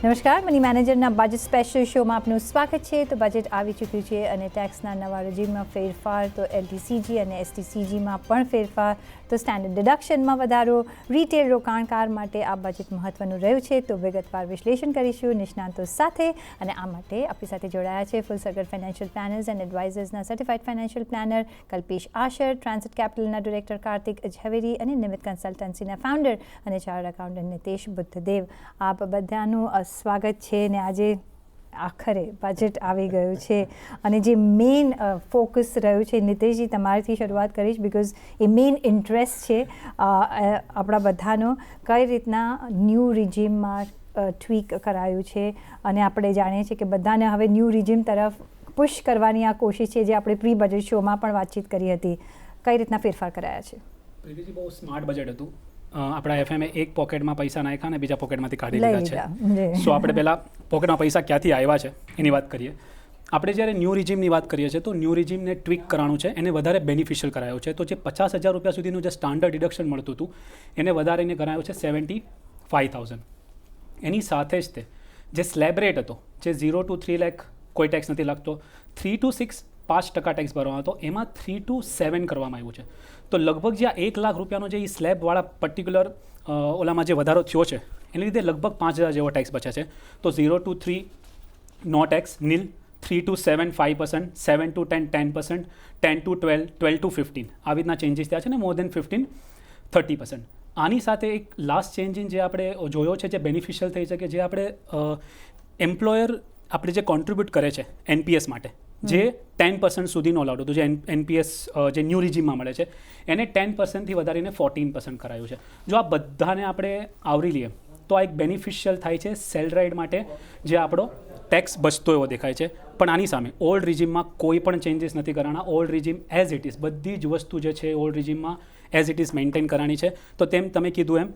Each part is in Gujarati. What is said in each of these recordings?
નમસ્કાર, મની મેનેજરના બજેટ સ્પેશિયલ શોમાં આપનું સ્વાગત છે. તો બજેટ આવી ચૂક્યું છે અને ટેક્સના નવા રજીમમાં ફેરફાર, તો LTCG અને STCGમાં પણ ફેરફાર, તો સ્ટેન્ડર્ડ ડિડક્શનમાં વધારો, રિટેલ રોકાણકાર માટે આ બજેટ મહત્વનું રહ્યું છે. તો વિગતવાર વિશ્લેષણ કરીશું નિષ્ણાંતો સાથે, અને આ માટે આપણી સાથે જોડાયા છે ફુલસર્કલ ફાઇનાન્શિયલ પ્લાનર્સ એન્ડ એડવાઇઝર્સના certified financial planner Kalpesh Ashar, Transit કેપિટલના ડિરેક્ટર કાર્તિક ઝવેરી અને નિમિત્ત કન્સલ્ટન્સીના ફાઉન્ડર અને ચાર્ટર્ડ એકાઉન્ટન્ટ નિતેશ બુદ્ધદેવ. આપ બધાનું સ્વાગત છે. ને આજે આખરે બજેટ આવી ગયું છે અને જે મેઇન ફોકસ રહ્યું છે, નિતેશજી તમારાથી શરૂઆત કરીશ, બિકોઝ એ મેઇન ઇન્ટરેસ્ટ છે આપણા બધાનો. કઈ રીતના ન્યૂ રિજીમમાં ટ્વીક કરાયું છે અને આપણે જાણીએ છીએ કે બધાને હવે ન્યૂ રિજીમ તરફ પુશ કરવાની આ કોશિશ છે, જે આપણે પ્રી બજેટ શોમાં પણ વાતચીત કરી હતી. કઈ રીતના ફેરફાર કરાયા છે? પ્રીતિજી, બહુ સ્માર્ટ બજેટ હતું. આપણા એફએમએ એક પોકેટમાં પૈસા નાખ્યા અને બીજા પોકેટમાંથી કાઢી લીધા છે. સો આપણે પહેલાં પોકેટમાં પૈસા ક્યાંથી આવ્યા છે એની વાત કરીએ. આપણે જ્યારે ન્યૂ રિજીમની વાત કરીએ છીએ તો ન્યૂ રિજીમને ટ્વીક કરવાનું છે, એને વધારે બેનિફિશિયલ કરાયું છે. તો જે 50,000 રૂપિયા સુધીનું જે સ્ટાન્ડર્ડ ડિડક્શન મળતું હતું એને વધારીને કરાયું છે 75,000. એની સાથે જ તે જે સ્લેબ રેટ હતો, જે 0 to 3 લાખ કોઈ ટેક્સ નથી લાગતો, 3 to 6 5% ટેક્સ ભરવાનો હતો, એમાં 3 to 7 કરવામાં આવ્યું છે. તો લગભગ જે 1 લાખ રૂપિયાનો જે સ્લેબવાળા પર્ટિક્યુલર ઓલામાં જે વધારો થયો છે એને લીધે લગભગ 5,000 જેવો ટેક્સ બચે છે. તો 0 to 3 નો tax nil, 3 to 7 5%, 7 to 10 10%, 10 to 12 12 to 15 આવી રીતના ચેન્જીસ થયા છે ને મોર દેન 15 30%. આની સાથે એક લાસ્ટ ચેન્જિંગ જે આપણે જોયો છે, જે બેનિફિશિયલ થઈ છે, કે જે આપણે એમ્પ્લોયર આપણે જે કોન્ટ્રીબ્યુટ કરે છે NPS માટે, જે 10% સુધીનો અલાઉડ હતું, જે NPS જે ન્યૂ રિજીમમાં મળે છે એને 10%થી વધારીને 14% કરાયું છે. જો આ બધાને આપણે આવરી લઈએ તો આ એક બેનિફિશિયલ થાય છે સેલરાઇડ માટે, જે આપણો ટેક્સ બચતો એવો દેખાય છે. પણ આની સામે ઓલ્ડ રિજીમમાં કોઈ પણ ચેન્જીસ નથી કરવાના. Old regime as it is, બધી જ વસ્તુ જે છે ઓલ્ડ રિજીમમાં એઝ ઇટ ઇઝ મેન્ટેન કરવાની છે. તો તેમ તમે કીધું એમ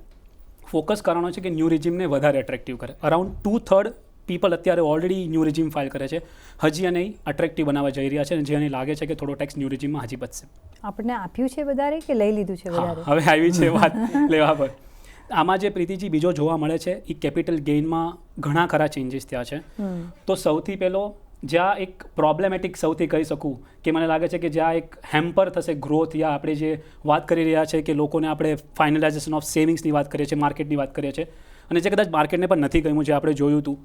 ફોકસ કરવાનો છે કે ન્યૂ રિજીમને વધારે એટ્રેક્ટિવ કરે. અરાઉન્ડ 2/3 પીપલ અત્યારે ઓલરેડી ન્યૂ રિજીમ ફાઇલ કરે છે, હજી અને અટ્રેક્ટિવ બનાવવા જઈ રહ્યા છે, અને જેને લાગે છે કે થોડો ટેક્સ ન્યૂ રિજીમમાં હજી બચશે. આપણને આપ્યું છે વધારે કે લઈ લીધું છે વધારે? હવે આવી છે વાત લેવા પર. આમાં જે પ્રીતિજી બીજો જોવા મળે છે એ કેપિટલ ગેઇનમાં ઘણા ખરા ચેન્જીસ થયા છે. તો સૌથી પહેલો જ્યાં એક પ્રોબ્લેમેટિક સૌથી કહી શકું કે મને લાગે છે કે જ્યાં એક હેમ્પર થશે ગ્રોથ, યા આપણે જે વાત કરી રહ્યા છે કે લોકોને આપણે ફાઇનલાઇઝેશન ઓફ સેવિંગ્સની વાત કરીએ છીએ, માર્કેટની વાત કરીએ છીએ, અને જે કદાચ માર્કેટને પણ નથી ગમ્યું, જે આપણે જોયું હતું,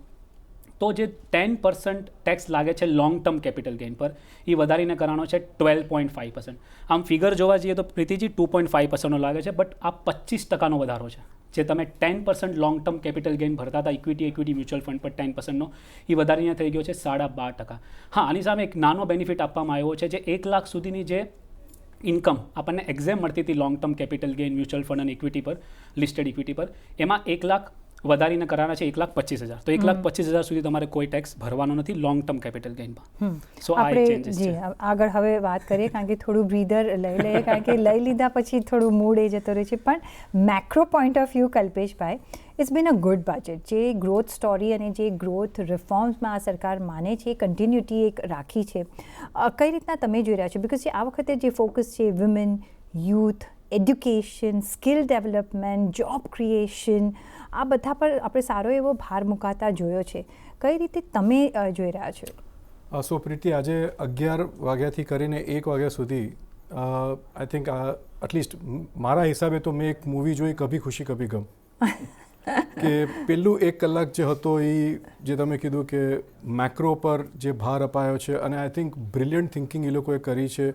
તો જે 10% ટેક્સ લાગે છે લોંગ ટર્મ કેપિટલ ગેઇન પર, એ વધારીને કરવાનો છે 12.5%. આમ ફિગર જોવા જઈએ તો પ્રીતિજી 2.5% લાગે છે, બટ આ 25% વધારો છે. જે તમે 10% લોંગ ટર્મ કેપિટલ ગેઇન ભરતા હતા ઇક્વિટી મ્યુચ્યુઅલ ફંડ પર 10%નો, એ વધારીને થઈ ગયો છે 12.5%. હા, આની સામે એક નાનો બેનિફિટ આપવામાં આવ્યો છે, જે 1 લાખ સુધીની જે ઇન્કમ આપણને એક્ઝેમ મળતી હતી long term capital gain mutual fund અને ઇક્વિટી પર, લિસ્ટેડ ઇક્વિટી પર, એમાં 1 લાખ વધારીને કરવાના છે 1,25,000. તો 1,25,000 સુધી તમારે કોઈ ટેક્સ ભરવાનો નથી લોંગ ટર્મ કેપિટલ ગેઇનમાં. સો આ એક ચેન્જીસ છે. આગળ હવે વાત કરીએ, કારણ કે થોડું બ્રીધર લઈ લઈએ, કારણ કે લઈ લીધા પછી થોડું મૂડ એ જતો રહે છે. પણ મેક્રો પોઈન્ટ ઓફ વ્યૂ, કલ્પેશભાઈ, it's been a good budget. જે ગ્રોથ સ્ટોરી અને જે ગ્રોથ રિફોર્મ્સમાં આ સરકાર માને છે, કન્ટિન્યુટી એક રાખી છે. કઈ રીતના તમે જોઈ રહ્યા છો? બિકોઝ આ વખતે જે ફોકસ છે women, youth, education, skill development, job creation, આ બધા પર આપણે સારો એવો ભાર મુકાતા જોયો છે. કઈ રીતે તમે જોઈ રહ્યા છો? સો પ્રીતિ, આજે 11 વાગ્યાથી કરીને 1 વાગ્યા સુધી આઈ થિંક એટલીસ્ટ મારા હિસાબે તો મેં એક મૂવી જોઈ, કભી ખુશી કભી ગમ. કે પહેલું 1 કલાક જે હતો એ જે તમે કીધું કે મેક્રો પર જે ભાર અપાયો છે, અને આઈ થિંક બ્રિલિયન્ટ થિંકિંગ એ લોકોએ કરી છે.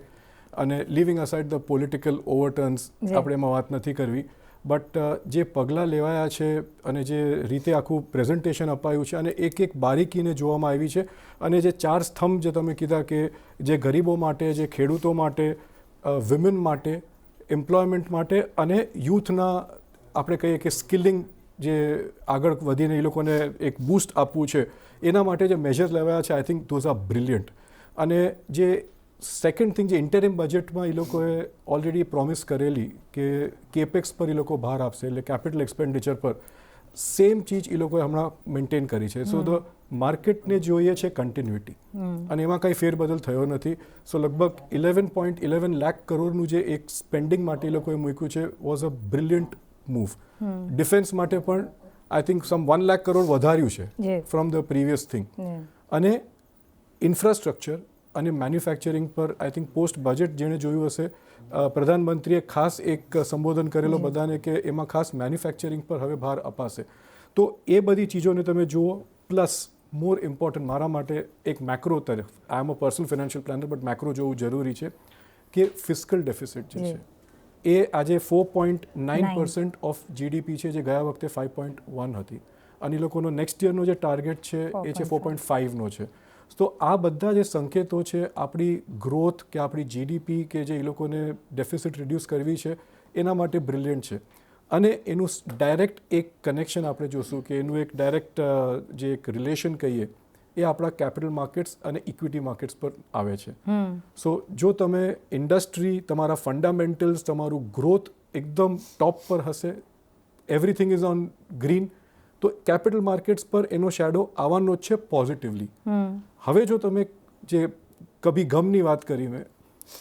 અને લિવિંગ અસાઇડ ધ પોલિટિકલ ઓવરટર્ન્સ, આપણે એમાં વાત નથી કરવી, બટ જે પગલાં લેવાયા છે અને જે રીતે આખું પ્રેઝન્ટેશન અપાયું છે અને એક બારીકીને જોવામાં આવી છે, અને જે 4 સ્તંભ જે તમે કીધા કે જે ગરીબો માટે, જે ખેડૂતો માટે, વિમેન માટે, એમ્પ્લોયમેન્ટ માટે અને યુથના આપણે કહીએ કે સ્કિલિંગ, જે આગળ વધીને એ લોકોને એક બૂસ્ટ આપવું છે, એના માટે જે મેજર્સ લેવાયા છે, I think those are brilliant. અને જે સેકન્ડ થિંગ, જે ઇન્ટરિમ બજેટમાં એ લોકોએ ઓલરેડી પ્રોમિસ કરેલી કે કેપેક્સ પર એ લોકો ભાર આપશે, એટલે કેપિટલ એક્સપેન્ડિચર પર, સેમ ચીજ એ લોકોએ હમણાં મેન્ટેન કરી છે. સો ધ માર્કેટને જોઈએ છે કન્ટિન્યુટી, અને એમાં કંઈ ફેરબદલ થયો નથી. સો લગભગ 11.11 લાખ કરોડનું જે એક સ્પેન્ડિંગ માટે એ લોકોએ મૂક્યું છે was a brilliant move. Defence માટે પણ આઈ થિંક સમ 1 લાખ કરોડ વધાર્યું છે ફ્રોમ ધ પ્રીવિયસ થિંગ. અને ઇન્ફ્રાસ્ટ્રક્ચર અને મેન્યુફેક્ચરિંગ પર આઈ થિંક પોસ્ટ બજેટ જેણે જોયું હશે, પ્રધાનમંત્રીએ ખાસ એક સંબોધન કરેલો બધાને કે એમાં ખાસ મેન્યુફેક્ચરિંગ પર હવે ભાર અપાશે. તો એ બધી ચીજોને તમે જુઓ. પ્લસ મોર ઇમ્પોર્ટન્ટ મારા માટે એક મેક્રો તરફ, I am a personal financial planner, but macro જોવું જરૂરી છે કે ફિસ્કલ ડેફિસિટ જે છે એ આજે 4.9% ઓફ GDP છે, જે ગયા વખતે 5.1 હતી, અને એ લોકોનો નેક્સ્ટ યરનો જે ટાર્ગેટ છે એ છે 4.5નો છે. તો આ બધા જે સંકેતો છે આપણી ગ્રોથ કે આપણી GDP કે જે એ લોકોને ડેફિસિટ રિડ્યુસ કરવી છે એના માટે બ્રિલિયન્ટ છે. અને એનું ડાયરેક્ટ એક કનેક્શન આપણે જોશું કે એનું એક ડાયરેક્ટ જે એક રિલેશન કહીએ એ આપણા કેપિટલ માર્કેટ્સ અને ઇક્વિટી માર્કેટ્સ પર આવે છે. સો જો તમે ઇન્ડસ્ટ્રી, તમારા ફંડામેન્ટલ્સ, તમારું ગ્રોથ એકદમ ટોપ પર હશે, એવરીથિંગ ઇઝ ઓન ગ્રીન, તો કેપિટલ માર્કેટ્સ પર એનો શેડો આવવાનો જ છે પોઝિટિવલી. હવે જો તમે જે કભી ગમની વાત કરી મેં,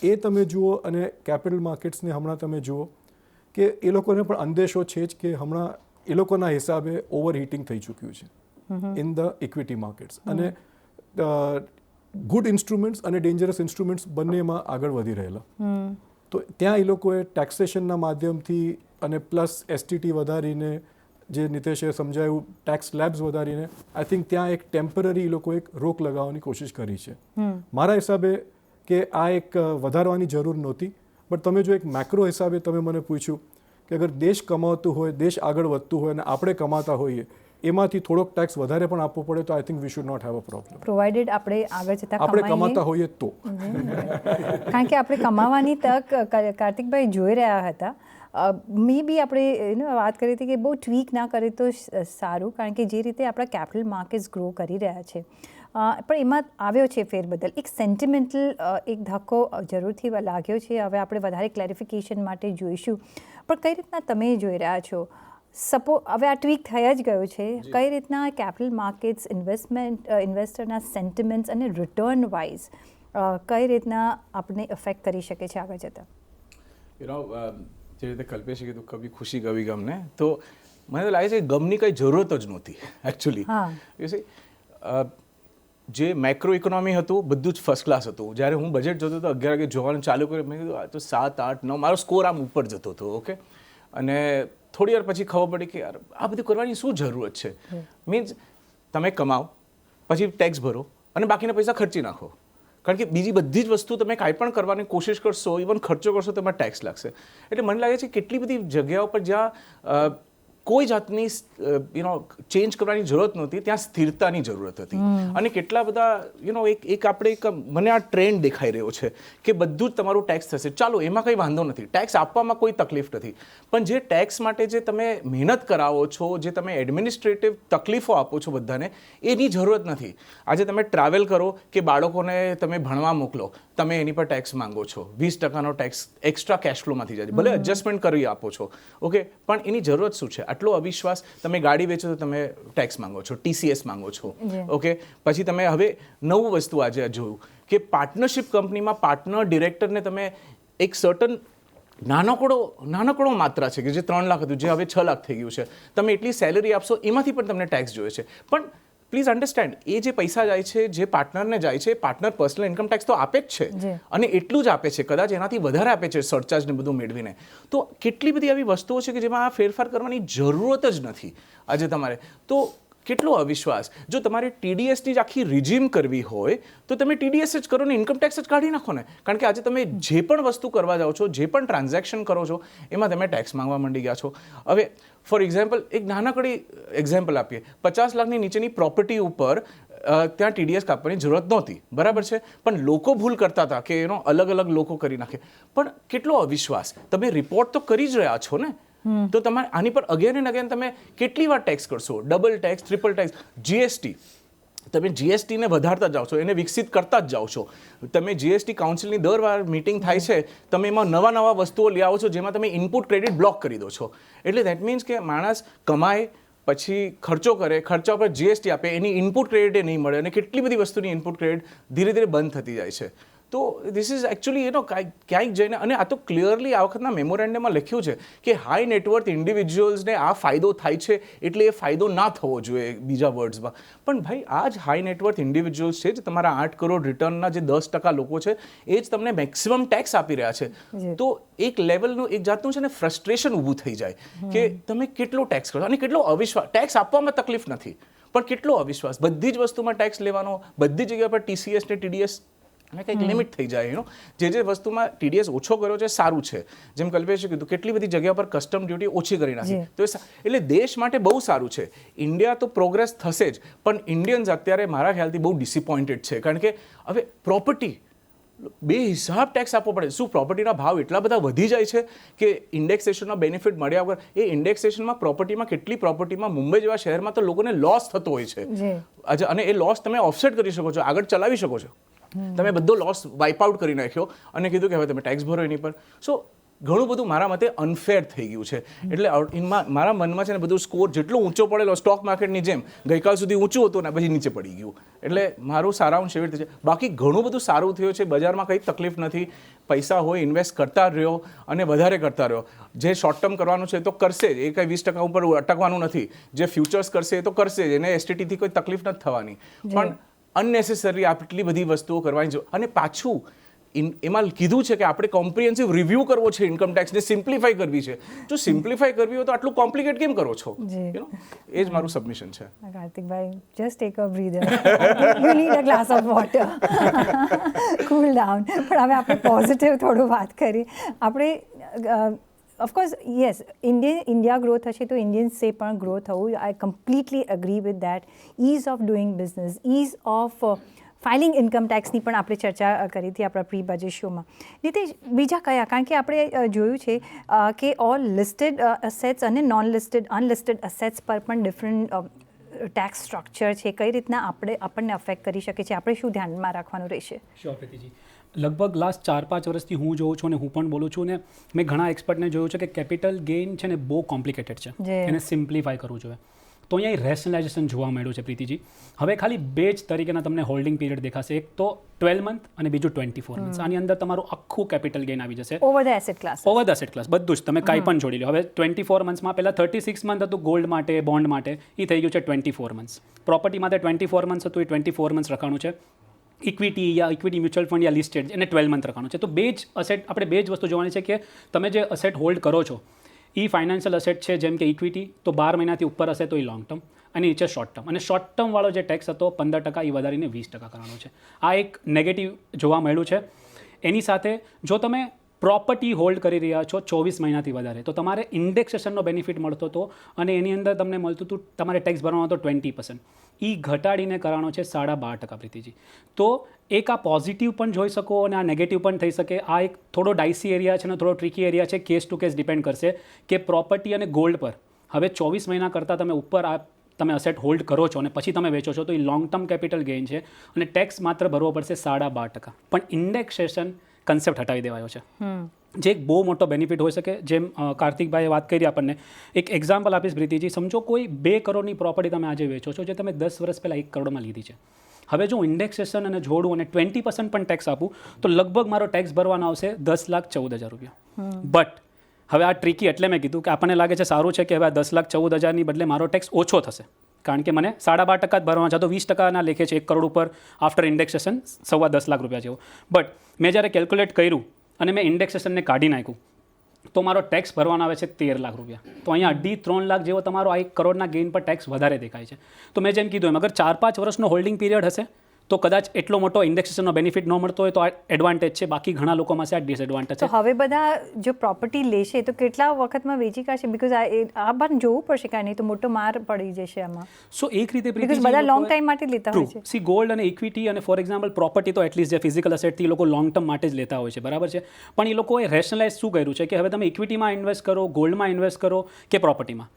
એ તમે જુઓ અને કેપિટલ માર્કેટ્સને હમણાં તમે જુઓ કે એ લોકોને પણ અંદેશો છે જ કે હમણાં એ લોકોના હિસાબે ઓવરહીટિંગ થઈ ચૂક્યું છે ઇન ધ ઇક્વિટી માર્કેટ્સ. અને ગુડ ઇન્સ્ટ્રુમેન્ટ્સ અને ડેન્જરસ ઇન્સ્ટ્રુમેન્ટ્સ બંનેમાં આગળ વધી રહેલા. તો ત્યાં એ લોકોએ ટેક્સેશનના માધ્યમથી અને પ્લસ STT વધારીને, જે નિતેશે સમજાયું ટેક્સ સ્લેબ્સ વધારીને, આઈ થિંક ત્યાં એક ટેમ્પરરી એ લોકો એક રોક લગાવવાની કોશિશ કરી છે. મારા હિસાબે કે આ એક વધારવાની જરૂર નહોતી. બટ તમે જો એક મેક્રો હિસાબે તમે મને પૂછ્યું કે અગર દેશ કમાતું હોય, દેશ આગળ વધતું હોય અને આપણે કમાતા હોઈએ, એમાંથી થોડોક ટેક્સ વધારે પણ આપવો પડે તો I think we should not have a problem. Provided આપણે આગળ જતા આપણે કમાતા હોઈએ તો. કારણ કે આપણે કમાવાની તક કાર્તિકભાઈ જોઈ રહ્યા હતા. મે બી આપણે વાત કરી હતી કે બહુ ટ્વીક ના કરે તો સારું, કારણ કે જે રીતે આપણા કેપિટલ માર્કેટ્સ ગ્રો કરી રહ્યા છે, પણ એમાં આવ્યો છે ફેરબદલ. એક સેન્ટિમેન્ટલ એક ધક્કો જરૂરથી લાગ્યો છે. હવે આપણે વધારે ક્લેરિફિકેશન માટે જોઈશું. પણ કઈ રીતના તમે જોઈ રહ્યા છો? હવે આ ટ્વીક થઈ જ ગયું છે, કઈ રીતના કેપિટલ માર્કેટ્સ ઇન્વેસ્ટરના સેન્ટિમેન્ટ્સ અને રિટર્ન વાઇઝ કઈ રીતના આપણે ઇફેક્ટ કરી શકે છે આગળ જતાં? જે રીતે કલ્પેશે કીધું કભી ખુશી કભી ગમ ને, તો મને તો લાગે છે કે ગમની કંઈ જરૂરત જ નહોતી એકચ્યુઅલી. જે મેક્રો ઇકોનોમી હતું બધું જ ફર્સ્ટ ક્લાસ હતું. જ્યારે હું બજેટ જોતો હતો 11 વાગે જોવાનું ચાલુ કર્યું, મેં કીધું આ તો 7, 8, 9 મારો સ્કોર આમ ઉપર જતો હતો. ઓકે, અને થોડી વાર પછી ખબર પડી કે યાર આ બધું કરવાની શું જરૂરત છે. મીન્સ તમે કમાઓ, પછી ટેક્સ ભરો અને બાકીના પૈસા ખર્ચી નાખો. કારણ કે બીજી બધી જ વસ્તુ તમે કાંઈ પણ કરવાની કોશિશ કરશો, ઇવન ખર્ચો કરશો, તમારે ટેક્સ લાગશે. એટલે મને લાગે છે કેટલી બધી જગ્યાઓ પર જ્યાં કોઈ જાતની ચેન્જ કરવાની જરૂરત નહોતી, ત્યાં સ્થિરતાની જરૂરત હતી. અને કેટલા બધા એક આપણે મને આ ટ્રેન્ડ દેખાઈ રહ્યો છે કે બધું જ તમારું ટેક્સ થશે. ચાલો, એમાં કંઈ વાંધો નથી, ટેક્સ આપવામાં કોઈ તકલીફ નથી, પણ જે ટેક્સ માટે જે તમે મહેનત કરાવો છો, જે તમે એડમિનિસ્ટ્રેટિવ તકલીફો આપો છો બધાને, એની જરૂરત નથી. આજે તમે ટ્રાવેલ કરો કે બાળકોને તમે ભણવા મોકલો, તમે એની પર ટેક્સ માંગો છો, 20% ટેક્સ એક્સ્ટ્રા કેશ ફ્લોમાંથી જાય, ભલે એડજસ્ટમેન્ટ કરી આપો છો. ઓકે, પણ એની જરૂરત શું છે? આટલો અવિશ્વાસ. તમે ગાડી વેચો તો તમે ટેક્સ માંગો છો, TCS માંગો છો. ઓકે, પછી તમે હવે નવું વસ્તુ આજે જોયું કે પાર્ટનરશિપ કંપનીમાં પાર્ટનર ડિરેક્ટરને તમે એક સર્ટન નાનકડો માત્રા છે કે જે 3 લાખ હતું, જે હવે 6 લાખ થઈ ગયું છે, તમે એટલી સેલરી આપશો, એમાંથી પણ તમને ટેક્સ જોઈએ છે. પણ પ્લીઝ અન્ડરસ્ટેન્ડ, એ જે પૈસા જાય છે, જે પાર્ટનરને જાય છે, પાર્ટનર પર્સનલ ઇન્કમ ટેક્સ તો આપે જ છે, અને એટલું જ આપે છે, કદાચ એનાથી વધારે આપે છે સરચાર્જ ને બધું મેળવીને. તો કેટલી બધી આવી વસ્તુઓ છે કે જેમાં આ ફેરફાર કરવાની જરૂરત જ નથી આજે તમારે. તો કેટલો અવિશ્વાસ. જો તમારે TDSની જ આખી રિજીમ કરવી હોય તો તમે TDS જ કરો ને, ઇન્કમ ટેક્સ જ કાઢી નાખો ને. કારણ કે આજે તમે જે પણ વસ્તુ કરવા જાઓ છો, જે પણ ટ્રાન્ઝેક્શન કરો છો, એમાં તમે ટેક્સ માંગવા માંડી ગયા છો. હવે ફોર એક્ઝામ્પલ એક નાનકડી એક્ઝામ્પલ આપીએ, 50 લાખની નીચેની પ્રોપર્ટી ઉપર ત્યાં TDS કાપવાની જરૂરત નહોતી, બરાબર છે, પણ લોકો ભૂલ કરતા હતા કે અલગ અલગ લોકો કરી નાખે. પણ કેટલો અવિશ્વાસ. તમે રિપોર્ટ તો કરી જ રહ્યા છો ને, તો તમારે આની પર અગેન એન્ડ અગેન તમે કેટલી વાર ટેક્સ કરશો? Double tax, triple tax, GST. તમે GSTને વધારતા જાઓ છો, એને વિકસિત કરતા જ જાઓ છો. તમે GST કાઉન્સિલની દર વાર મિટિંગ થાય છે, તમે એમાં નવા વસ્તુઓ લઈ આવો છો, જેમાં તમે ઇનપુટ ક્રેડિટ બ્લોક કરી દો છો. એટલે દેટ મીન્સ કે માણસ કમાય, પછી ખર્ચો કરે, ખર્ચા પર GST આપે, એની ઇનપુટ ક્રેડિટ નહીં મળે, અને કેટલી બધી વસ્તુની ઇનપુટ ક્રેડિટ ધીરે ધીરે બંધ થતી જાય છે. તો ધીસ ઇઝ એકચ્યુઅલી ક્યાંક જઈને, અને આ તો ક્લિયરલી આ વખતના મેમોરેન્ડમમાં લખ્યું છે કે હાઈ નેટવર્થ ઇન્ડિવિજ્યુઅલ્સને આ ફાયદો થાય છે, એટલે એ ફાયદો ના થવો જોઈએ બીજા વર્ડ્સમાં. પણ ભાઈ આ જ હાઈ નેટવર્થ ઇન્ડિવિજ્યુઅલ્સ છે જ તમારા 8 કરોડ રિટર્નના જે 10% લોકો છે એ જ તમને મેક્સિમમ ટેક્સ આપી રહ્યા છે. તો એક લેવલનું એક જાતનું છે ને ફ્રસ્ટ્રેશન ઊભું થઈ જાય કે તમે કેટલો ટેક્સ કરો અને કેટલો અવિશ્વાસ. ટેક્સ આપવામાં તકલીફ નથી, પણ કેટલો અવિશ્વાસ. બધી જ વસ્તુમાં ટેક્સ લેવાનો, બધી જગ્યા પર TCS ને TDS અને કંઈક લિમિટ થઈ જાય. જે વસ્તુમાં TDS ઓછો કર્યો છે સારું છે, જેમ કલ્પેશે કીધું કેટલી બધી જગ્યા પર કસ્ટમ ડ્યુટી ઓછી કરી નાખી, તો એટલે દેશ માટે બહુ સારું છે. ઇન્ડિયા તો પ્રોગ્રેસ થશે જ, પણ ઇન્ડિયન્સ અત્યારે મારા ખ્યાલથી બહુ ડિસઅપોઇન્ટેડ છે, કારણ કે હવે પ્રોપર્ટી બે હિસાબ ટેક્સ આપવો પડે. શું પ્રોપર્ટીના ભાવ એટલા બધા વધી જાય છે કે ઇન્ડેક્સેશનનો બેનિફિટ મળ્યા વગર? એ ઇન્ડેક્સેશનમાં પ્રોપર્ટીમાં કેટલી પ્રોપર્ટીમાં મુંબઈ જેવા શહેરમાં તો લોકોને લોસ થતો હોય છે, અને એ લોસ તમે ઓફસેટ કરી શકો છો, આગળ ચલાવી શકો છો. તમે બધો લોસ વાઇપ આઉટ કરી નાખ્યો અને કીધું કે હવે તમે ટેક્સ ભરો એની પર. સો ઘણું બધું મારા મતે અનફેર થઈ ગયું છે. એટલે મારા મનમાં છે ને બધું સ્કોર જેટલો ઊંચો પડેલો સ્ટોક માર્કેટની જેમ ગઈકાલ સુધી ઊંચું હતું ને પછી નીચે પડી ગયું. એટલે મારું સારાંશ એવી રીતે છે. બાકી ઘણું બધું સારું થયું છે, બજારમાં કંઈ તકલીફ નથી. પૈસા હોય ઇન્વેસ્ટ કરતા રહ્યો અને વધારે કરતા રહ્યો. જે શોર્ટ ટર્મ કરવાનું છે તો કરશે જ, એ કંઈ 20% ઉપર અટકવાનું નથી. જે ફ્યુચર્સ કરશે એ તો કરશે જ, એને STTથી કોઈ તકલીફ નથી થવાની. પણ અનનેસેસરી આટલી બધી વસ્તુઓ કરવાની છે. અને પાછું એમાં કીધું છે કે આપણે કોમ્પ્રિહેન્સિવ રિવ્યૂ કરવો છે, ઇન્કમ ટેક્સને સિમ્પ્લિફાઈ કરવી છે. જો સિમ્પ્લિફાઈ કરવી હોય તો આટલું કોમ્પ્લિકેટ કેમ કરો છો? એ જ મારું સબમિશન છે. કાર્તિકભાઈ, just take a breather, you need a glass of water, cool down. પણ હવે આપણે પોઝિટિવ થોડું વાત કરીએ. આપણે ઓફકોર્સ યસ, ઇન્ડિયા ગ્રો થશે તો ઇન્ડિયન્સે પણ ગ્રો થવું. I completely agree with that. Ease of doing business, ease of filing income ટેક્સની પણ આપણે ચર્ચા કરી હતી આપણા પ્રી બજેટ શોમાં. નીતિશ, બીજા કયા? કારણ કે આપણે જોયું છે કે ઓલ લિસ્ટેડ અસેટ્સ અને અનલિસ્ટેડ અસેટ્સ પર પણ ડિફરન્ટ ટેક્સ સ્ટ્રક્ચર છે. કઈ રીતના આપણને અફેક્ટ કરી શકે છે? આપણે શું ધ્યાનમાં રાખવાનું રહેશે? શ્યોર પ્રીતિજી. લગભગ લાસ્ટ 4-5 વર્ષથી હું જોઉં છું અને હું પણ બોલું છું ને મેં ઘણા એક્સપર્ટને જોયું છે કે કેપિટલ ગેઇન છે ને બહુ કોમ્પ્લિકેટેડ છે, એને સિમ્પ્લિફાઈ કરવું જોઈએ. તો અહીંયા રેશનલાઇઝેશન જોવા મળ્યું છે પ્રીતિજી. હવે ખાલી બે જ તરીકેના તમને હોલ્ડિંગ પીરિયડ દેખાશે, એક તો 12 મંથ અને બીજું 24 મંથ. આની અંદર તમારું આખું કેપિટલ ગેઇન આવી જશે ઓવર ધ એસેટ ક્લાસ. બધું જ તમે કાંઈ પણ જોડી લો. હવે 24 મંથમાં પહેલાં 36 મંથ હતું ગોલ્ડ માટે, બોન્ડ માટે, એ થઈ ગયું છે 24 મંથ્સ. પ્રોપર્ટી માટે 24 મંથ્સ હતું, એ 24 મંથ્સ રખાણું છે. ઇક્વિટી મ્યુચ્યુઅલ ફંડ યા લિસ્ટેડ એને 12 મંથ રખાણું છે. તો બે જ અસેટ, આપણે બે જ વસ્તુ જોવાની છે કે તમે જે અસેટ હોલ્ડ કરો છો એ ફાઇનાન્શિયલ અસેટ છે, જેમ કે ઇક્વિટી, તો 12 મહિનાથી ઉપર હશે તો એ લોંગ ટર્મ, અને નીચે શોર્ટ ટર્મ. અને શોર્ટ ટર્મવાળો જે ટેક્સ હતો 15%, એ વધારીને 20% કરવાનો છે. આ એક નેગેટિવ જોવા મળ્યું છે. એની સાથે જો તમે પ્રોપર્ટી હોલ્ડ કરી રહ્યા છો 24 મહિનાથી વધારે, તો તમારે ઇન્ડેક્સેશનનો બેનિફિટ મળતો હતો અને એની અંદર તમને મળતું હતું તમારે ટેક્સ ભરવાનો હતો 20%. એ ઘટાડીને કરવાનો છે 12.5% પ્રીતિજી. તો એક આ પોઝિટિવ પણ જોઈ શકો અને આ નેગેટિવ પણ થઈ શકે. આ એક થોડો ડાઇસી એરિયા છે અને થોડો ટ્રિકી એરિયા છે. કેસ ટુ કેસ ડિપેન્ડ કરશે કે પ્રોપર્ટી અને ગોલ્ડ પર હવે 24 મહિના કરતાં તમે ઉપર તમે અસેટ હોલ્ડ કરો છો અને પછી તમે વેચો છો તો એ લોંગ ટર્મ કેપિટલ ગેઇન છે અને ટેક્સ માત્ર ભરવો પડશે 12.5%. પણ ઇન્ડેક્સેશન કન્સેપ્ટ હટાવી દેવાયો છે, જે એક બહુ મોટો બેનિફિટ હોઈ શકે. જેમ કાર્તિકભાઈએ વાત કરી આપણને, એક એક્ઝામ્પલ આપીશ પ્રીતિજી. સમજો કોઈ 2 કરોડની પ્રોપર્ટી તમે આજે વેચો છો, જે તમે 10 વર્ષ પહેલાં 1 કરોડમાં લીધી છે. હવે જો ઇન્ડેક્સેશન અને જોડું અને 20% પણ ટેક્સ આપું તો લગભગ મારો ટેક્સ ભરવાનો આવશે 10,14,000 રૂપિયા. બટ હવે આ ટ્રિકી એટલે મેં કીધું કે આપણને લાગે છે સારું છે કે હવે 10,14,000ની બદલે મારો ટેક્સ ઓછો થશે, કારણ કે મને 12.5% જ ભરવાના છે. તો 20% લેખે છે 1 કરોડ ઉપર આફ્ટર ઇન્ડેક્સેશન 10,15,00,000 રૂપિયા જેવું. બટ મેં જ્યારે કેલ્ક્યુલેટ કર્યું અને મેં ઇન્ડેક્સેશનને કાઢી નાખ્યું તો મારો ટેક્સ ભરવાનો આવે છે 13,00,000 રૂપિયા. તો અહીંયા 2.5-3 લાખ જેવો તમારો આ 1 કરોડના ગેઇન પર ટેક્સ વધારે દેખાય છે. તો મેં જેમ કીધું એમ, અગર 4-5 વર્ષનો હોલ્ડિંગ પીરિયડ હશે તો કદાચ એટલો મોટો ઇન્ડેક્સેશનનો બેનિફિટ ન મળતો હોય તો આ એડવાન્ટેજ છે. બાકી ઘણા લોકોમાં છે આ ડિસએડવાન્ટેજ છે. તો હવે બધા જો પ્રોપર્ટી લેશે તો કેટલા વખતમાં વેચી કાઢશે? બીકોઝ આ પણ જોવું પડશે, કારણ નહીં તો મોટો માર પડી જશે આમાં. સો એક રીતે બીકોઝ બધા લોંગ ટાઈમ માટે લેતા હોય છે. સી ગોલ્ડ અને ઇક્વિટી અને ફોર એક્ઝામ્પલ પ્રોપર્ટી તો એટલીસ્ટ જે ફિઝિકલ અસેટથી લોકો લોંગ ટર્મ માટે જ લેતા હોય છે, બરાબર છે. પણ એ લોકોએ રેશનલાઇઝ શું કર્યું છે કે હવે તમે ઇક્વિટીમાં ઇન્વેસ્ટ કરો, ગોલ્ડમાં ઇન્વેસ્ટ કરો કે પ્રોપર્ટીમાં,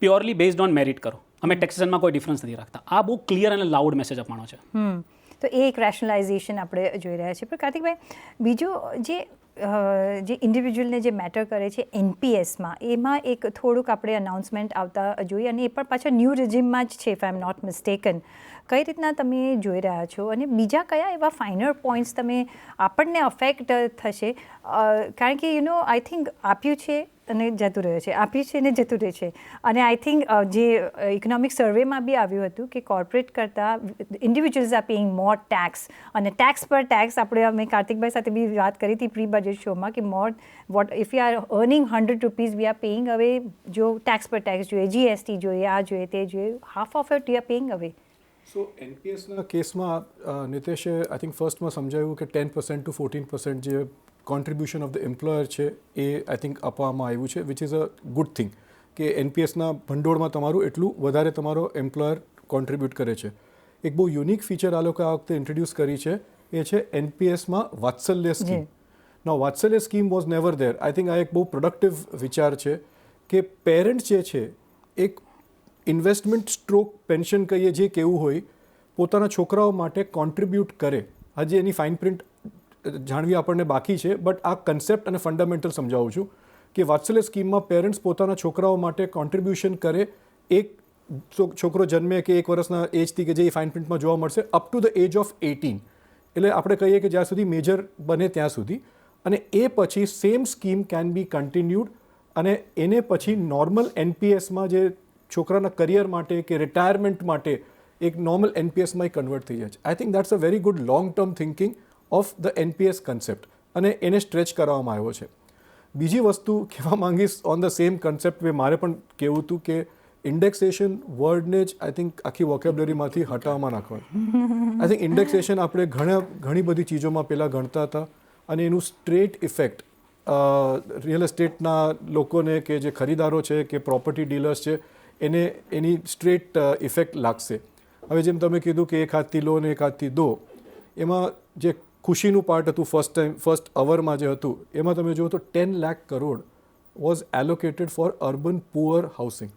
પ્યોરલી બેઝડ ઓન મેરિટ કરો. અમે ટેક્સેશનમાં કોઈ ડિફરન્સ નથી રાખતા. આ બહુ ક્લિયર અને લાઉડ મેસેજ આપવાનો છે. તો એ એક રેશનલાઇઝેશન આપણે જોઈ રહ્યા છીએ. પણ કાર્તિકભાઈ, બીજું જે ઇન્ડિવિજ્યુઅલને જે મેટર કરે છે NPSમાં, એમાં એક થોડુંક આપણે અનાઉન્સમેન્ટ આવતા જોઈએ અને એ પણ પાછા ન્યૂ રેજિમમાં જ છે, if I am not mistaken. કઈ રીતના તમે જોઈ રહ્યા છો અને બીજા કયા એવા ફાઇનર પોઈન્ટ્સ તમે આપણને અફેક્ટ થશે કારણ કે આઈ થિંક આપ્યું છે અને જતું રહ્યું છે આપ્યું છે અને જતું રહે છે અને આઈ થિંક જે ઇકોનોમિક સર્વેમાં બી આવ્યું હતું કે કોર્પોરેટ કરતાં ઇન્ડિવિજ્યુઅલ્સ આર પેઇંગ મોર ટેક્સ અને ટેક્સ પર ટેક્સ આપણે અમે કાર્તિકભાઈ સાથે બી વાત કરી હતી પ્રી બજેટ શોમાં કે more what if you are earning ₹100 we are paying away જો ટેક્સ પર ટેક્સ જોઈએ GST જોઈએ આ જોઈએ તે જોઈએ half of it you are paying અવે સો NPSના કેસમાં નિતેશે આઈ થિંક ફર્સ્ટમાં સમજાવ્યું કે 10% to 14% જે કોન્ટ્રીબ્યુશન ઓફ ધ એમ્પ્લોયર છે એ આઈ થિંક આપવામાં આવ્યું છે which is a good thing કે NPSના ભંડોળમાં તમારું એટલું વધારે તમારો એમ્પ્લોયર કોન્ટ્રીબ્યુટ કરે છે. એક બહુ યુનિક ફીચર આ લોકો આ વખતે ઇન્ટ્રોડ્યુસ કરી છે એ છે NPSમાં Vatsalya scheme. Now Vatsalya scheme was never there. I think આ એક બહુ પ્રોડક્ટિવ વિચાર છે કે પેરેન્ટ જે છે એક ઇન્વેસ્ટમેન્ટ સ્ટ્રોક પેન્શન કહીએ જે કેવું હોય પોતાના છોકરાઓ માટે કોન્ટ્રીબ્યુટ કરે. હજી એની ફાઇન પ્રિન્ટ જાણવી આપણને બાકી છે બટ આ કન્સેપ્ટ અને ફંડામેન્ટલ સમજાવું છું કે વાત્સલ્ય સ્કીમમાં પેરેન્ટ્સ પોતાના છોકરાઓ માટે કોન્ટ્રીબ્યુશન કરે એક છોકરો જન્મે કે 1 વર્ષના એજથી કે જે ફાઇન પ્રિન્ટમાં જોવા મળશે up to the age of 18 એટલે આપણે કહીએ કે જ્યાં સુધી મેજર બને ત્યાં સુધી અને એ પછી same scheme can be continued અને એને પછી નોર્મલ NPSમાં જે છોકરાના કરિયર માટે કે રિટાયરમેન્ટ માટે એક નોર્મલ NPSમાં કન્વર્ટ થઈ જાય છે. I think that's a very good long term thinking of the NPS concept અને એને સ્ટ્રેચ કરવામાં આવ્યો છે. બીજી વસ્તુ કહેવા માંગીશ on the same concept way મારે પણ કહેવું હતું કે ઇન્ડેક્સેશન વર્ડને જ આઈ થિંક આખી વોકેબ્યુલરીમાંથી હટાવવામાં નાખવાનું. આઈ થિંક ઇન્ડેક્સેશન આપણે ઘણી બધી ચીજોમાં પહેલાં ગણતા હતા અને એનું સ્ટ્રેટ ઇફેક્ટ રિયલ એસ્ટેટના લોકોને કે જે ખરીદારો છે કે પ્રોપર્ટી ડીલર્સ છે એને એની સ્ટ્રેટ ઇફેક્ટ લાગશે. હવે જેમ તમે કીધું કે એક હાથથી લો ને એક હાથથી દો એમાં જે ખુશીનું પાર્ટ હતું ફર્સ્ટ અવરમાં જે હતું એમાં તમે જુઓ તો 10 lakh crore was allocated for urban poor housing.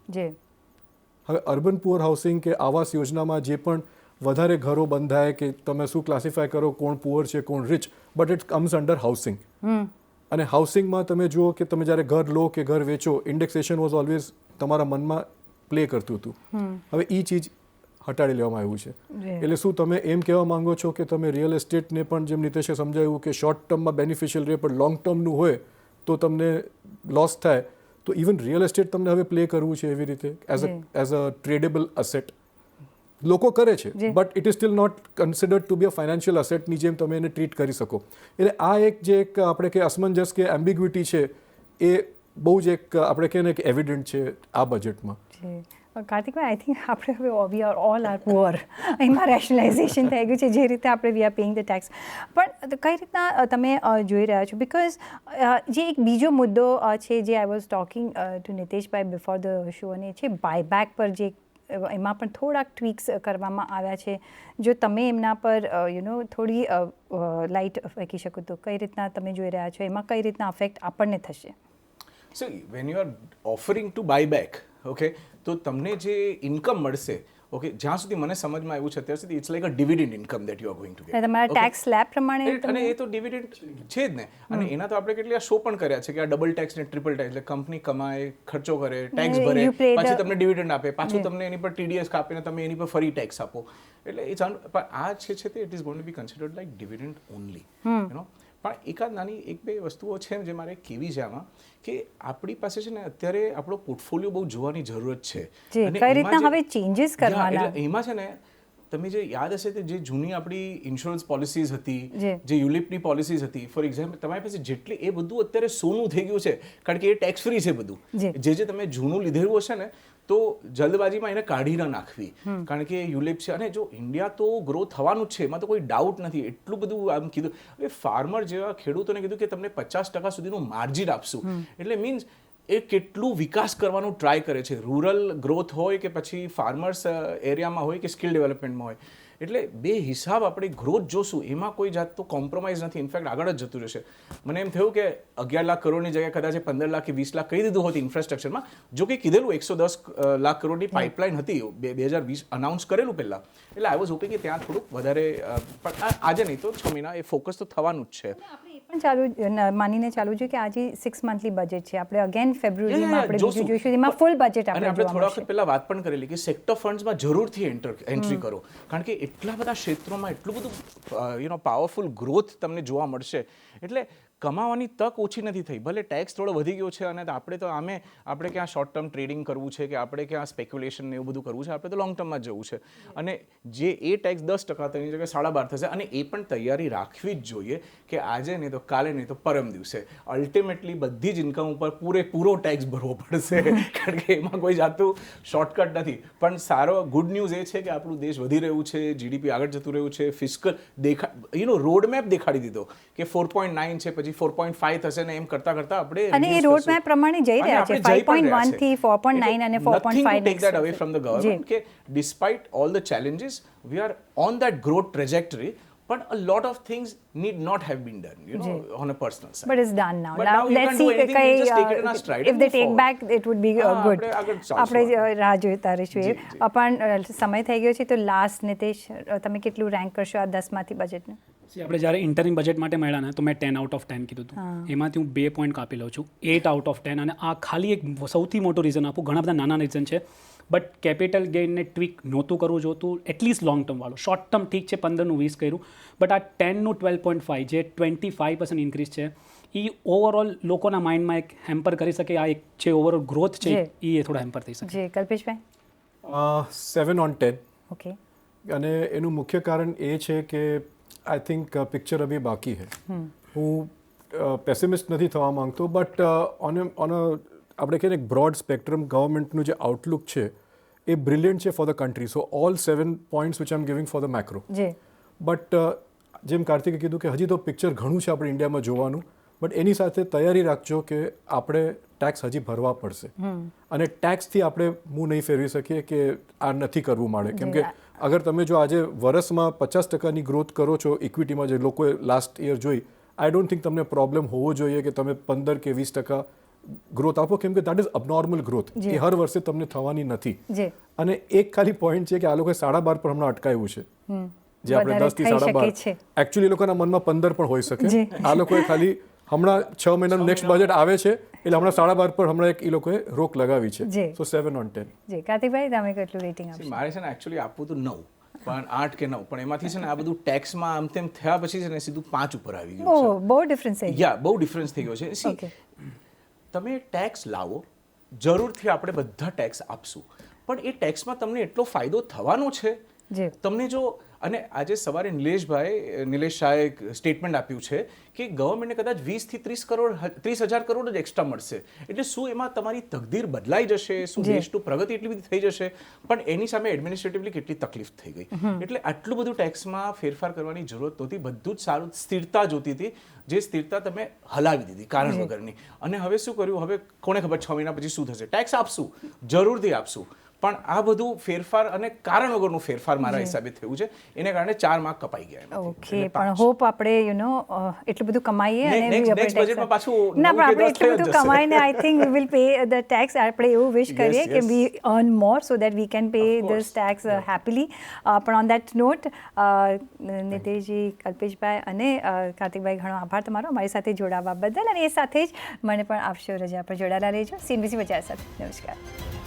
હવે અર્બન પુઅર હાઉસિંગ કે આવાસ યોજનામાં જે પણ વધારે ઘરો બંધાય કે તમે શું ક્લાસિફાય કરો કોણ પુઅર છે કોણ rich but it comes under housing. અને હાઉસિંગમાં તમે જુઓ કે તમે જ્યારે ઘર લો કે ઘર વેચો ઇન્ડેક્સેશન વોઝ ઓલવેઝ તમારા મનમાં પ્લે કરતું હતું. હવે એ ચીજ હટાડી લેવામાં આવ્યું છે. એટલે શું તમે એમ કહેવા માંગો છો કે તમે રિયલ એસ્ટેટને પણ જેમ નીતેશે સમજાવ્યું કે શોર્ટ ટર્મમાં બેનિફિશિયલ રહે પણ લોંગ ટર્મનું હોય તો તમને લોસ થાય તો ઇવન રિયલ એસ્ટેટ તમને હવે પ્લે કરવું છે એવી રીતે એઝ અ ટ્રેડેબલ અસેટ લોકો કરે છે but it is still not considered to be a financial અસેટની જેમ તમે એને ટ્રીટ કરી શકો. એટલે આ એક જે એક આપણે કે અસમંજસ કે એમ્બિગ્યુટી છે એ બહુ જ એક આપણે કહે ને કે એવિડન્ટ છે આ બજેટમાં. કાર્તિકભાઈ આઈ થિંક આપણે હવે we are all are poor એમાં રેશનલાઇઝેશન થઈ ગયું છે જે રીતે આપણે વી આર પેઇંગ ધ ટેક્સ પણ કઈ રીતના તમે જોઈ રહ્યા છો બિકોઝ જે એક બીજો મુદ્દો છે જે I was talking two Niteshbhai before the show અને છે બાયબેક પર જે એમાં પણ થોડાક ટ્વીક્સ કરવામાં આવ્યા છે જો તમે એમના પર થોડી લાઇટ ફેંકી શકો તો કઈ રીતના તમે જોઈ રહ્યા છો એમાં કઈ રીતના અફેક્ટ આપણને થશે. So when you are offering to buy back okay તો તમને જે ઇન્કમ મળશે ઓકે જ્યાં સુધી મને સમજમાં આવ્યું છે અત્યાર સુધી it's like a dividend income that you are going to get. તમારા ટેક્સ સ્લેબ પ્રમાણે અને એ તો ડિવિડન્ડ છે જ ને અને એના તો આપણે કેટલી શો પણ કર્યા છે કે આ ડબલ ટેક્સ ને ટ્રિપલ ટેક્સ એટલે કંપની કમાય ખર્ચો કરે ટેક્સ ભરે પછી તમને ડિવિડન્ડ આપે પાછું તમને એની પર TDS કાપીને તમે એની પર ફરી ટેક્સ આપો એટલે એ પણ આ છે તે it is going to B considered like dividend only you know. પણ એકાદ નાની એક બે વસ્તુઓ છે જે મારે કેવી છે આમાં કે આપણી પાસે છે ને અત્યારે આપણો પોર્ટફોલિયો બહુ જોવાની જરૂરત છે. કઈ રીતના હવે ચેન્જીસ કરવાના એમાં છે ને તમે જે યાદ હશે કે જે જૂની આપણી ઇન્સ્યોરન્સ પોલિસીઝ હતી જે યુલિપની પોલિસીઝ હતી ફોર એક્ઝામ્પલ તમારી પાસે જેટલી એ બધું અત્યારે સોનું થઈ ગયું છે કારણ કે એ ટેક્સ ફ્રી છે બધું જે તમે જૂનું લીધેલું હશે ને તો જલ્દબાજીમાં એને કાઢી ન નાખવી કારણ કે યુલિપ છે અને જો ઇન્ડિયા તો ગ્રો થવાનું જ છે એમાં તો કોઈ ડાઉટ નથી એટલું બધું આમ કીધું હવે ફાર્મર જેવા ખેડૂતોને કીધું કે તમને 50% સુધીનું માર્જિન આપશું એટલે મીન્સ એ કેટલું વિકાસ કરવાનું ટ્રાય કરે છે રૂરલ ગ્રોથ હોય કે પછી ફાર્મર્સ એરિયામાં હોય કે સ્કિલ ડેવલપમેન્ટમાં હોય એટલે બે હિસાબ આપણે ગ્રોથ જોશું એમાં કોઈ જાતનો કોમ્પ્રોમાઇઝ નથી ઇનફેક્ટ આગળ જ જતું રહેશે. મને એમ થયું કે 11 લાખ કરોડની જગ્યાએ કદાચ 15 લાખ કે 20 લાખ કહી દીધું હોત ઇન્ફ્રાસ્ટ્રક્ચરમાં જો કે કીધેલું 110 લાખ કરોડની પાઇપલાઇન હતી 2020 અનાઉન્સ કરેલું પહેલાં એટલે આઈ વોઝ હોપિંગ કે ત્યાં થોડુંક વધારે પણ આજે નહીં તો 6 મહિના એ ફોકસ તો થવાનું જ છે. માનીને ચાલુ છે કે આજે 6 મંથલી બજેટ છે, આપણે અગેન ફેબ્રુઆરીમાં આપણે બીજું જોઈશું, એમાં ફૂલ બજેટ અને આપણે થોડા વખત આપણે પહેલા વાત પણ કરેલી કે સેક્ટર ફંડ્સમાં જરૂરથી એન્ટ્રી કરો, કારણ કે એટલા બધા ક્ષેત્રોમાં એટલું બધું પાવરફુલ ગ્રોથ તમને જોવા મળશે. એટલે કમાવાની તક ઓછી નથી થઈ, ભલે ટેક્સ થોડો વધી ગયો છે અને આપણે ક્યાં શોર્ટ ટર્મ ટ્રેડિંગ કરવું છે કે આપણે ક્યાં સ્પેક્યુલેશન ને એવું બધું કરવું છે, આપણે તો લોંગ ટર્મમાં જવું છે. અને જે એ ટેક્સ 10% તેની જગ્યાએ 12.5% થશે, અને એ પણ તૈયારી રાખવી જ જોઈએ કે આજે નહીં તો કાલે નહીં તો પરમ દિવસે અલ્ટિમેટલી બધી જ ઇન્કમ ઉપર પૂરેપૂરો ટેક્સ ભરવો પડશે, કારણ કે એમાં કોઈ જાતનું શોર્ટકટ નથી. પણ સારો ગુડ ન્યૂઝ એ છે કે આપણું દેશ વધી રહ્યું છે, જીડીપી આગળ જતું રહ્યું છે, ફિસ્કલ રોડ મેપ દેખાડી દીધો કે 4.9 છે, પછી 4.5 થશે ને એમ કરતા આપણે અને એ રોડ મેપ પ્રમાણે જઈ રહ્યા છે 5.1 થી 4.9 અને 4.5 take that away from the government કે despite all the challenges we are on that growth trajectory, but a lot of things need not have been done on a personal side, but it's done now. But now you Let's can't do see anything, you just take it in a stride if and they move take forward. back it would be good. આપણે રાહ જોતા રહીશું. પણ સમય થઈ ગયો છે તો લાસ્ટ નિતેશ, તમે કેટલું રેન્ક કરશો આ 10 માંથી બજેટને? આપણે જ્યારે ઇન્ટરિમ બજેટ માટે મળ્યા ને તો મેં 10 આઉટ ઓફ 10 કીધું હતું, એમાંથી હું 2 પોઈન્ટ કાપી લઉં છું, 8 આઉટ ઓફ 10. અને આ ખાલી એક સૌથી મોટું રીઝન આપું, ઘણા બધા નાના રીઝન છે, બટ કેપિટલ ગેઇનને ટ્વીક નહોતું કરવું જોતું, એટલીસ્ટ લોંગ ટર્મ વાળું. શોર્ટ ટર્મ ઠીક છે 15નું 20 કર્યું, બટ આ 10નું 12.5 જે 25% ઇન્ક્રીઝ છે એ ઓવરઓલ લોકોના માઇન્ડમાં એક હેમ્પર કરી શકે, આ એક જે ઓવરઓલ ગ્રોથ છે એ થોડા હેમ્પર થઈ શકે. જી કલ્પેશભાઈ? 7 on 10. ઓકે. અને એનું મુખ્ય કારણ એ છે કે આઈ થિંક પિક્ચર અભી બાકી હૈ. હું પેસિમિસ્ટ નથી થવા માંગતો, બટ ઓન આપણે કહીએ ને બ્રોડ સ્પેક્ટ્રમ ગવર્મેન્ટનું જે આઉટલુક છે એ બ્રિલિયન્ટ છે for the country. So all 7 points which I'm giving for the macro. But જેમ કાર્તિકે કીધું કે હજી તો પિક્ચર ઘણું છે આપણે ઇન્ડિયામાં જોવાનું, બટ એની સાથે તૈયારી રાખજો કે આપણે ટેક્સ હજી ભરવા પડશે, અને ટેક્સથી આપણે મું નહીં ફેરવી શકીએ કે આ નથી કરવું મળે. કેમ કે અગર તમે જો આજે વર્ષમાં 50%ની ગ્રોથ કરો છો ઇક્વિટીમાં, જે લોકોએ લાસ્ટ યર જોઈ, આઈ ડોન્ટ થિંક તમને પ્રોબ્લેમ હોવો જોઈએ કે તમે 15 કે 20% ગ્રોથ આપો, કેમ કે દેટ ઇઝ અબનોર્મલ ગ્રોથ, એ હર વર્ષે તમને થવાની નથી. અને એક ખાલી પોઈન્ટ છે કે આ લોકોએ 12.5 પર હમણાં અટકાવ્યું છે, જે આપણે 10 થી 12, એકચ્યુઅલી લોકોના મનમાં 15 પણ હોઈ શકે. આ લોકોએ ખાલી હમણાં 6 મહિનાનું નેક્સ્ટ બજેટ આવે છે એટલે હમણાં 12.5 પર હમણાં એક એ લોકોએ રોક લગાવી છે. સો 7 on 10. જી કાર્તિકભાઈ, તમે કેટલું રેટિંગ આપશો? મારે છે ને એકચ્યુઅલી આપવું તો 9, પણ 8 કે 9, પણ એમાંથી છે ને આ બધું ટેક્સમાં આમ તેમ થયા પછી છે ને સીધું 5 ઉપર આવી ગયું છે. બહુ ડિફરન્સ છે. બહુ ડિફરન્સ થઈ ગયો છે. તમે ટેક્સ લાવો, જરૂરથી આપણે બધા ટેક્સ આપશું, પણ એ ટેક્સમાં તમને એટલો ફાયદો થવાનો છે તમને જો. અને આજે સવારે નિલેશ શાહે એક સ્ટેટમેન્ટ આપ્યું છે કે ગવર્મેન્ટને કદાચ 20 થી 30,000 કરોડ જ એક્સ્ટ્રા મળશે, એટલે શું એમાં તમારી તકદીર બદલાઈ જશે? શું દેશનું પ્રગતિ એટલી બધી થઈ જશે? પણ એની સામે એડમિનિસ્ટ્રેટિવલી કેટલી તકલીફ થઈ ગઈ. એટલે આટલું બધું ટેક્સમાં ફેરફાર કરવાની જરૂરત નહોતી, બધું જ સારું, સ્થિરતા જોતી હતી, જે સ્થિરતા તમે હલાવી દીધી કારણ વગરની. અને હવે શું કર્યું? હવે કોને ખબર 6 મહિના પછી શું થશે? ટેક્સ આપશું, જરૂરથી આપશું, પણ આ બધું ફેરફાર અને કારણ વગરનું ફેરફાર મારા હિસાબે થયું છે, એને કારણે 4 માર્ક કપાઈ ગયા. ઓકે, પણ હોપ આપણે એટલું બધું કમાઈએ અને નેક્સ્ટ બજેટમાં પાછું ના, પણ આપણે એટલું બધું કમાઈને I think we will pay the tax. આપણે એવું વિશ કરીએ કે we earn more so that we can pay this tax happily. પણ ઓન દેટ નોટ, નિતેશજી, કલ્પેશભાઈ અને કાર્તિકભાઈ, ઘણો આભાર તમારો અમારી સાથે જોડાવા બદલ, અને એ સાથે જ મને પણ આપશો રજા પર જોડાયેલા રહેજો CNBC બજાર સાથે. નમસ્કાર.